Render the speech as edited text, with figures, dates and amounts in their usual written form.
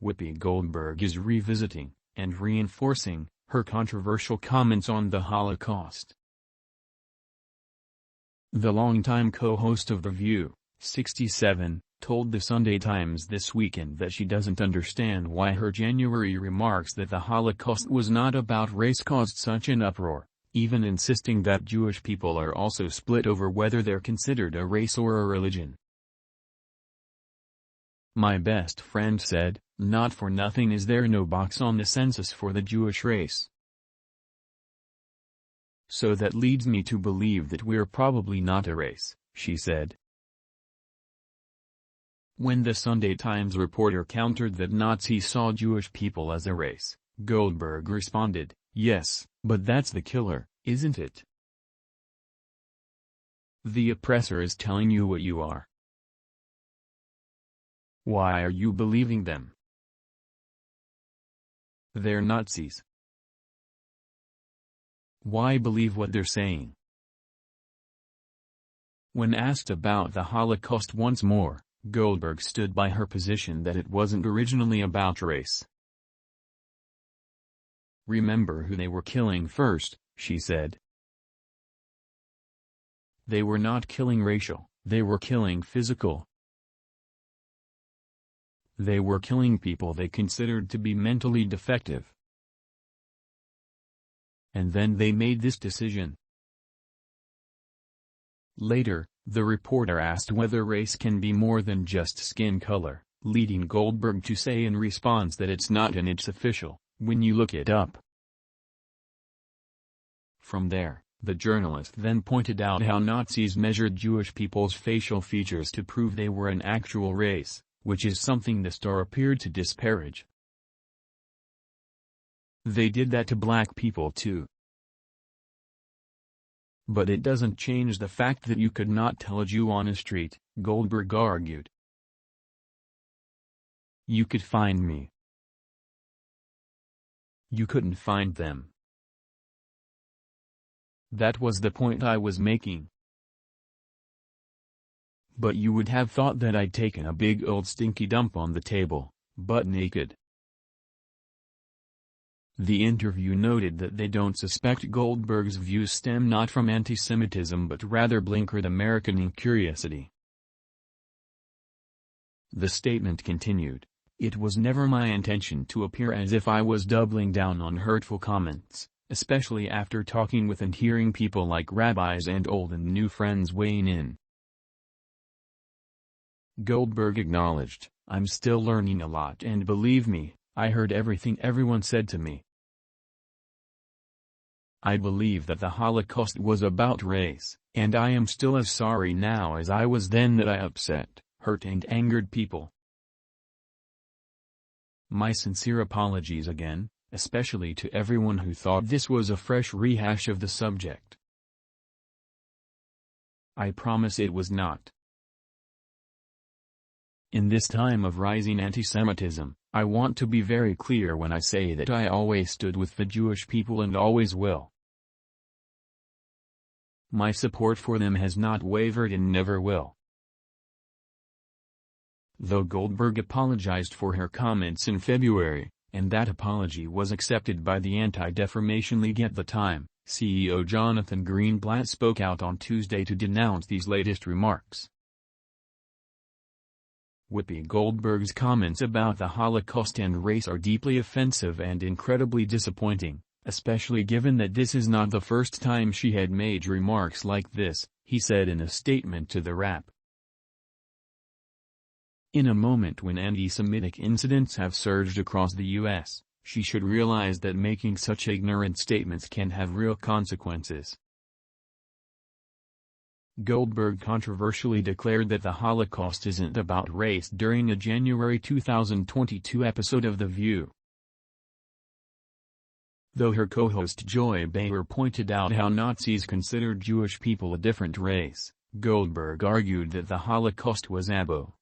Whoopi Goldberg is revisiting, and reinforcing, her controversial comments on the Holocaust. The longtime co-host of The View, 67, told the Sunday Times this weekend that she doesn't understand why her January remarks that the Holocaust was not about race caused such an uproar, even insisting that Jewish people are also split over whether they're considered a race or a religion. My best friend said, "Not for nothing is there no box on the census for the Jewish race. So that leads me to believe that we're probably not a race," she said. When the Sunday Times reporter countered that Nazis saw Jewish people as a race, Goldberg responded, "Yes, but that's the killer, isn't it? The oppressor is telling you what you are. Why are you believing them? They're Nazis. Why believe what they're saying?" When asked about the Holocaust once more, Goldberg stood by her position that it wasn't originally about race. "Remember who they were killing first," she said. "They were not killing racial, they were killing physical. They were killing people they considered to be mentally defective. And then they made this decision." Later, the reporter asked whether race can be more than just skin color, leading Goldberg to say in response that it's not and it's official, when you look it up. From there, the journalist then pointed out how Nazis measured Jewish people's facial features to prove they were an actual race, which is something the star appeared to disparage. "They did that to black people too. But it doesn't change the fact that you could not tell a Jew on a street," Goldberg argued. "You could find me. You couldn't find them. That was the point I was making. But you would have thought that I'd taken a big old stinky dump on the table, butt naked." The interview noted that they don't suspect Goldberg's views stem not from anti-Semitism but rather blinkered American curiosity. The statement continued, "It was never my intention to appear as if I was doubling down on hurtful comments, especially after talking with and hearing people like rabbis and old and new friends weighing in." Goldberg acknowledged, "I'm still learning a lot and believe me, I heard everything everyone said to me. I believe that the Holocaust was about race, and I am still as sorry now as I was then that I upset, hurt and angered people. My sincere apologies again, especially to everyone who thought this was a fresh rehash of the subject. I promise it was not. In this time of rising anti-Semitism, I want to be very clear when I say that I always stood with the Jewish people and always will. My support for them has not wavered and never will." Though Goldberg apologized for her comments in February, and that apology was accepted by the Anti-Defamation League at the time, CEO Jonathan Greenblatt spoke out on Tuesday to denounce these latest remarks. Whoopi Goldberg's comments about the Holocaust and race are deeply offensive and incredibly disappointing, especially given that this is not the first time she had made remarks like this, he said in a statement to the Wrap. In a moment when anti-Semitic incidents have surged across the U.S., she should realize that making such ignorant statements can have real consequences. Goldberg controversially declared that the Holocaust isn't about race during a January 2022 episode of The View. Though her co-host Joy Behar pointed out how Nazis considered Jewish people a different race, Goldberg argued that the Holocaust was abo.